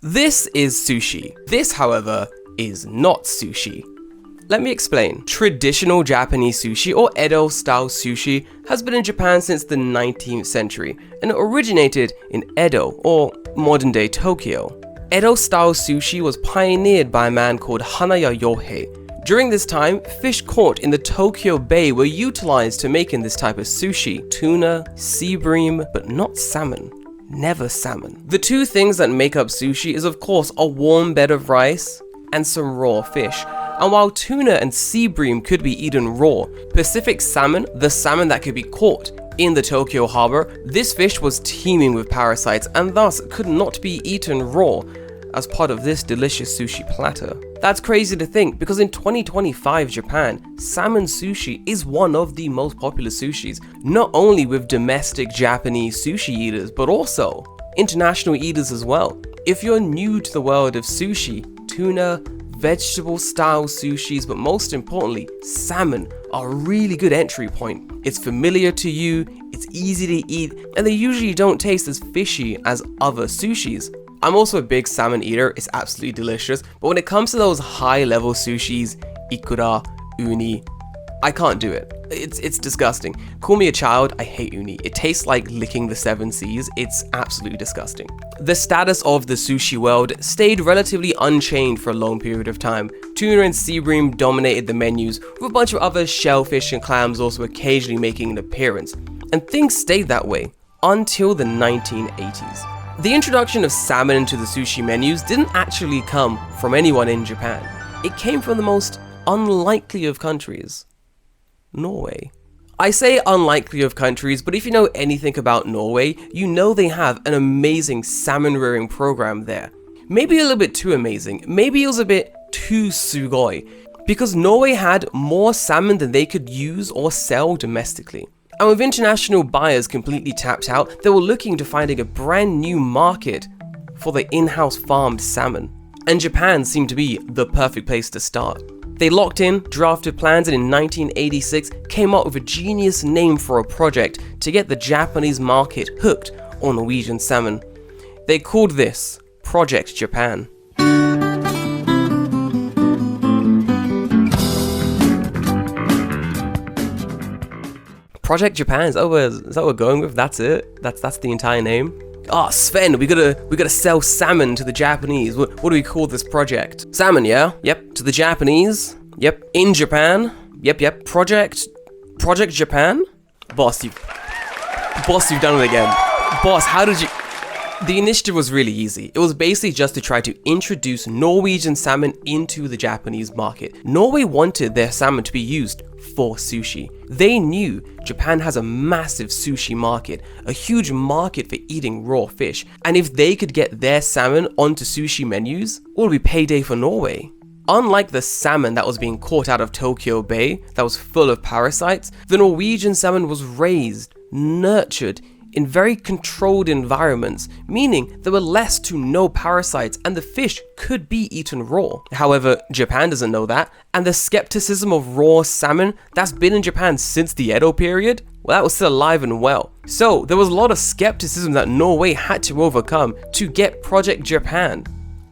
This is sushi. This, however, is not sushi. Let me explain. Traditional Japanese sushi, or Edo-style sushi, has been in Japan since the 19th century, and it originated in Edo, or modern-day Tokyo. Edo-style sushi was pioneered by a man called Hanaya Yohei. During this time, fish caught in the Tokyo Bay were utilized to making this type of sushi: tuna, sea bream, but not salmon. Never salmon. The two things that make up sushi is of course a warm bed of rice and some raw fish. And while tuna and sea bream could be eaten raw, Pacific salmon, the salmon that could be caught in the Tokyo harbor, this fish was teeming with parasites and thus could not be eaten raw as part of this delicious sushi platter. That's crazy to think, because in 2025 Japan, salmon sushi is one of the most popular sushis, not only with domestic Japanese sushi eaters, but also international eaters as well. If you're new to the world of sushi, tuna, vegetable style sushis, but most importantly, salmon are a really good entry point. It's familiar to you, it's easy to eat, and they usually don't taste as fishy as other sushis. I'm also a big salmon eater, it's absolutely delicious, but when it comes to those high level sushis, ikura, uni, I can't do it. It's disgusting. Call me a child, I hate uni. It tastes like licking the 7 seas. It's absolutely disgusting. The status of the sushi world stayed relatively unchanged for a long period of time. Tuna and sea bream dominated the menus, with a bunch of other shellfish and clams also occasionally making an appearance. And things stayed that way until the 1980s. The introduction of salmon into the sushi menus didn't actually come from anyone in Japan. It came from the most unlikely of countries. Norway. I say unlikely of countries, but if you know anything about Norway, you know they have an amazing salmon rearing program there. Maybe a little bit too amazing, maybe it was a bit too sugoi, because Norway had more salmon than they could use or sell domestically. And with international buyers completely tapped out, they were looking to finding a brand new market for the in-house farmed salmon. And Japan seemed to be the perfect place to start. They locked in, drafted plans, and in 1986 came up with a genius name for a project to get the Japanese market hooked on Norwegian salmon. They called this Project Japan. Project Japan, is that what we're going with? That's it? That's the entire name? Ah, Sven, we gotta sell salmon to the Japanese. What do we call this project? Salmon, yeah? Yep. To the Japanese? Yep. In Japan? Yep. Project Japan? Boss, you've done it again. Boss, how did you... The initiative was really easy. It was basically just to try to introduce Norwegian salmon into the Japanese market. Norway wanted their salmon to be used for sushi. They knew Japan has a massive sushi market, a huge market for eating raw fish, and if they could get their salmon onto sushi menus, it would be payday for Norway. Unlike the salmon that was being caught out of Tokyo Bay that was full of parasites, the Norwegian salmon was raised, nurtured, in very controlled environments, meaning there were less to no parasites and the fish could be eaten raw. However, Japan doesn't know that, and the skepticism of raw salmon that's been in Japan since the Edo period, well, that was still alive and well. So there was a lot of skepticism that Norway had to overcome to get Project Japan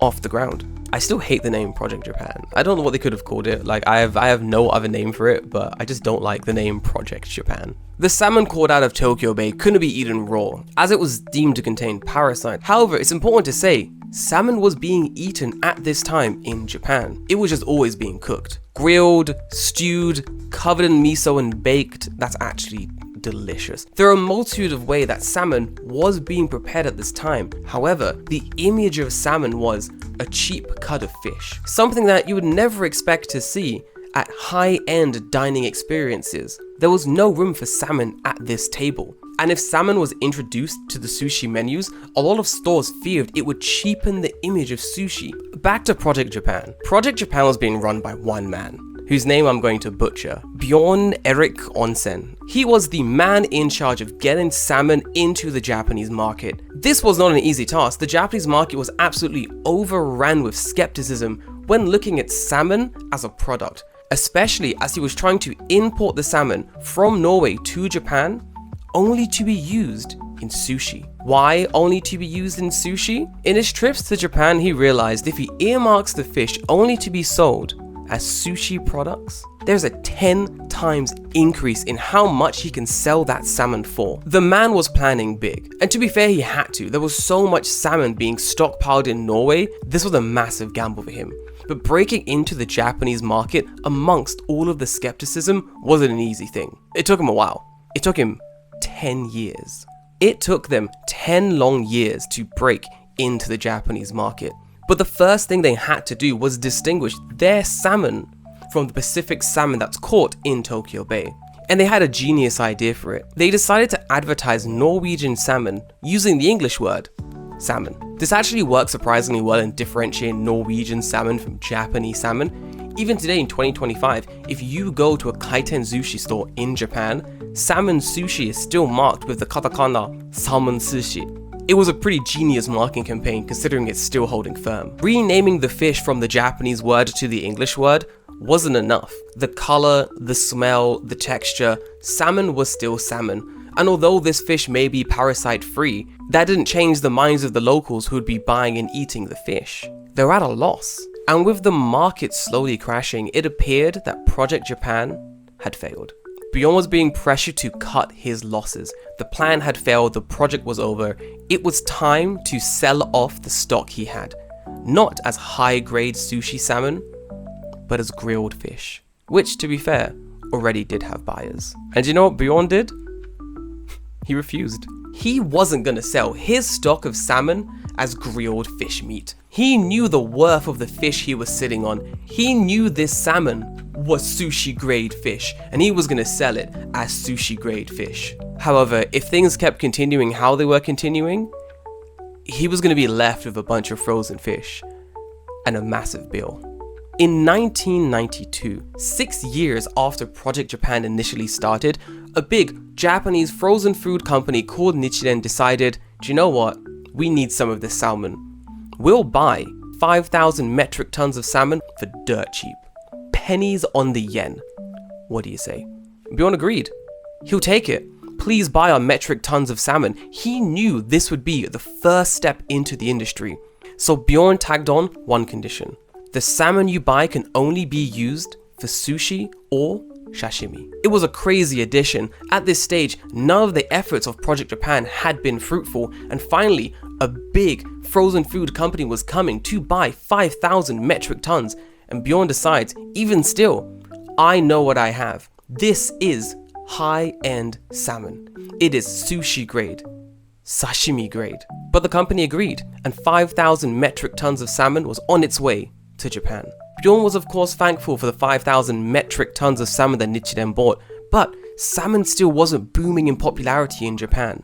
off the ground. I still hate the name Project Japan. I don't know what they could have called it. Like, I have no other name for it, but I just don't like the name Project Japan. The salmon caught out of Tokyo Bay couldn't be eaten raw, as it was deemed to contain parasite. However, it's important to say, salmon was being eaten at this time in Japan. It was just always being cooked. Grilled, stewed, covered in miso and baked. That's actually delicious. There are a multitude of ways that salmon was being prepared at this time. However, the image of salmon was a cheap cut of fish, something that you would never expect to see at high-end dining experiences. There was no room for salmon at this table. And if salmon was introduced to the sushi menus, a lot of stores feared it would cheapen the image of sushi. Back to Project Japan. Project Japan was being run by one man, whose name I'm going to butcher, Bjørn Eirik Olsen. He was the man in charge of getting salmon into the Japanese market. This was not an easy task. The Japanese market was absolutely overrun with skepticism when looking at salmon as a product, especially as he was trying to import the salmon from Norway to Japan, only to be used in sushi. Why only to be used in sushi? In his trips to Japan, he realized if he earmarks the fish only to be sold as sushi products, there's a 10 times increase in how much he can sell that salmon for. The man was planning big, and to be fair, he had to. There was so much salmon being stockpiled in Norway, this was a massive gamble for him. But breaking into the Japanese market amongst all of the skepticism wasn't an easy thing. It took him a while. It took him 10 years. It took them 10 long years to break into the Japanese market. But the first thing they had to do was distinguish their salmon from the Pacific salmon that's caught in Tokyo Bay. And they had a genius idea for it. They decided to advertise Norwegian salmon using the English word salmon. This actually works surprisingly well in differentiating Norwegian salmon from Japanese salmon. Even today in 2025, if you go to a kaiten sushi store in Japan, salmon sushi is still marked with the katakana salmon sushi. It was a pretty genius marketing campaign considering it's still holding firm. Renaming the fish from the Japanese word to the English word wasn't enough. The color, the smell, the texture, salmon was still salmon. And although this fish may be parasite free, that didn't change the minds of the locals who would be buying and eating the fish. They're at a loss. And with the market slowly crashing, it appeared that Project Japan had failed. Bjørn was being pressured to cut his losses. The plan had failed, the project was over. It was time to sell off the stock he had. Not as high-grade sushi salmon, but as grilled fish. Which, to be fair, already did have buyers. And you know what Bjørn did? He refused. He wasn't gonna sell his stock of salmon as grilled fish meat. He knew the worth of the fish he was sitting on. He knew this salmon was sushi-grade fish, and he was gonna sell it as sushi-grade fish. However, if things kept continuing how they were continuing, he was gonna be left with a bunch of frozen fish and a massive bill. In 1992, 6 years after Project Japan initially started, a big Japanese frozen food company called Nichirei decided, do you know what? We need some of this salmon. We'll buy 5,000 metric tons of salmon for dirt cheap. Pennies on the yen. What do you say? Bjørn agreed. He'll take it. Please buy our metric tons of salmon. He knew this would be the first step into the industry. So Bjørn tagged on one condition. The salmon you buy can only be used for sushi or sashimi. It was a crazy addition. At this stage, none of the efforts of Project Japan had been fruitful, and finally, a big frozen food company was coming to buy 5,000 metric tons, and Bjørn decides, even still, I know what I have. This is high-end salmon. It is sushi grade, sashimi grade. But the company agreed, and 5,000 metric tons of salmon was on its way to Japan. Bjørn was of course thankful for the 5,000 metric tons of salmon that Nichirei bought, but salmon still wasn't booming in popularity in Japan.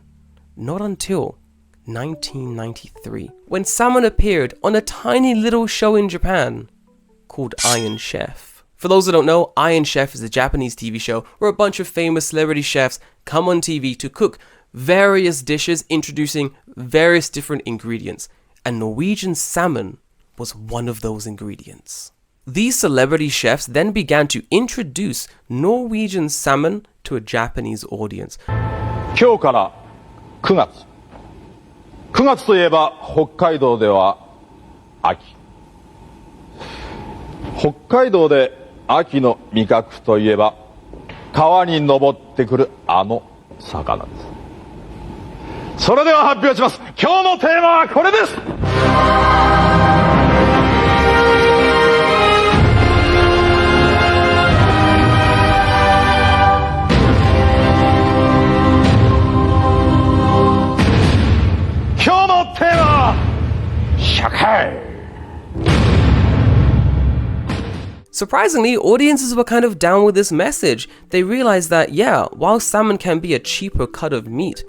Not until 1993, when salmon appeared on a tiny little show in Japan called Iron Chef. For those who don't know, Iron Chef is a Japanese TV show where a bunch of famous celebrity chefs come on TV to cook various dishes introducing various different ingredients, and Norwegian salmon was one of those ingredients. These celebrity chefs then began to introduce Norwegian salmon to a Japanese audience. 今日から9月。9月といえば北海道では秋。北海道で秋の味覚といえば川に登ってくるあの魚です。それでは発表します。今日のテーマはこれです。Surprisingly, audiences were kind of down with this message. They realized that, yeah, while salmon can be a cheaper cut of meat,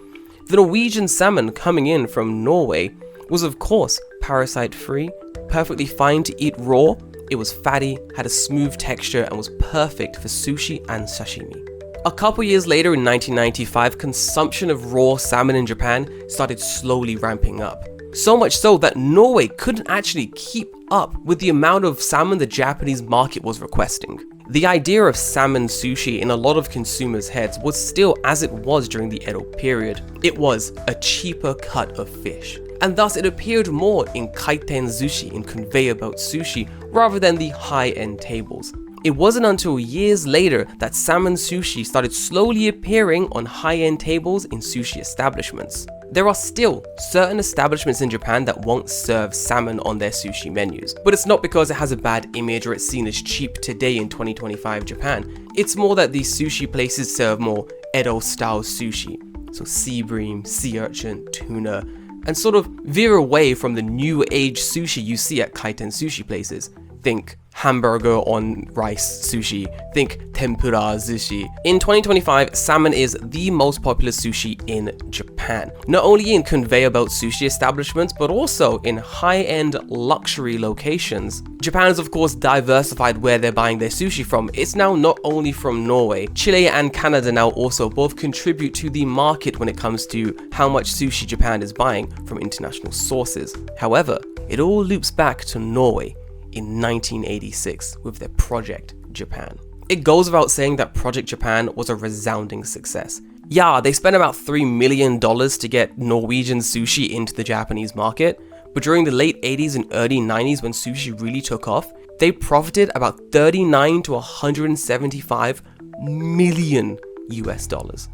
the Norwegian salmon coming in from Norway was of course parasite-free, perfectly fine to eat raw. It was fatty, had a smooth texture, and was perfect for sushi and sashimi. A couple years later in 1995, consumption of raw salmon in Japan started slowly ramping up. So much so that Norway couldn't actually keep up with the amount of salmon the Japanese market was requesting. The idea of salmon sushi in a lot of consumers' heads was still as it was during the Edo period. It was a cheaper cut of fish, and thus it appeared more in kaiten sushi, in conveyor belt sushi, rather than the high-end tables. It wasn't until years later that salmon sushi started slowly appearing on high-end tables in sushi establishments. There are still certain establishments in Japan that won't serve salmon on their sushi menus, but it's not because it has a bad image or it's seen as cheap today in 2025 Japan. It's more that these sushi places serve more Edo-style sushi, so sea bream, sea urchin, tuna, and sort of veer away from the new age sushi you see at kaiten sushi places. Think hamburger on rice sushi, think tempura sushi. In 2025, salmon is the most popular sushi in Japan. Not only in conveyor belt sushi establishments, but also in high-end luxury locations. Japan has of course diversified where they're buying their sushi from. It's now not only from Norway. Chile and Canada now also both contribute to the market when it comes to how much sushi Japan is buying from international sources. However, it all loops back to Norway in 1986 with their Project Japan. It goes without saying that Project Japan was a resounding success. Yeah, they spent about $3 million to get Norwegian sushi into the Japanese market, but during the late 80s and early 90s when sushi really took off, they profited about 39 to 175 million US dollars.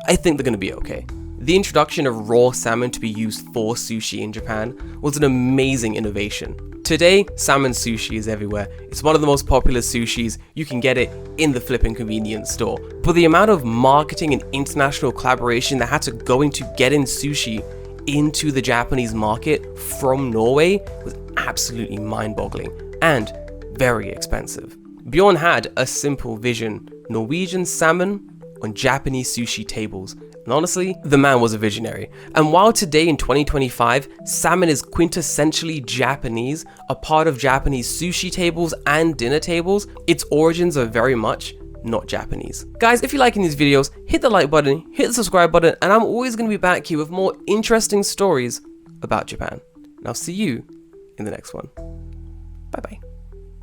I think they're gonna be okay. The introduction of raw salmon to be used for sushi in Japan was an amazing innovation. Today, salmon sushi is everywhere. It's one of the most popular sushis. You can get it in the flipping convenience store. But the amount of marketing and international collaboration that had to go into getting sushi into the Japanese market from Norway was absolutely mind-boggling and very expensive. Bjørn had a simple vision: Norwegian salmon on Japanese sushi tables. And honestly, the man was a visionary. And while today in 2025, salmon is quintessentially Japanese, a part of Japanese sushi tables and dinner tables, its origins are very much not Japanese. Guys, if you're liking these videos, hit the like button, hit the subscribe button, and I'm always going to be back here with more interesting stories about Japan. And I'll see you in the next one. Bye bye.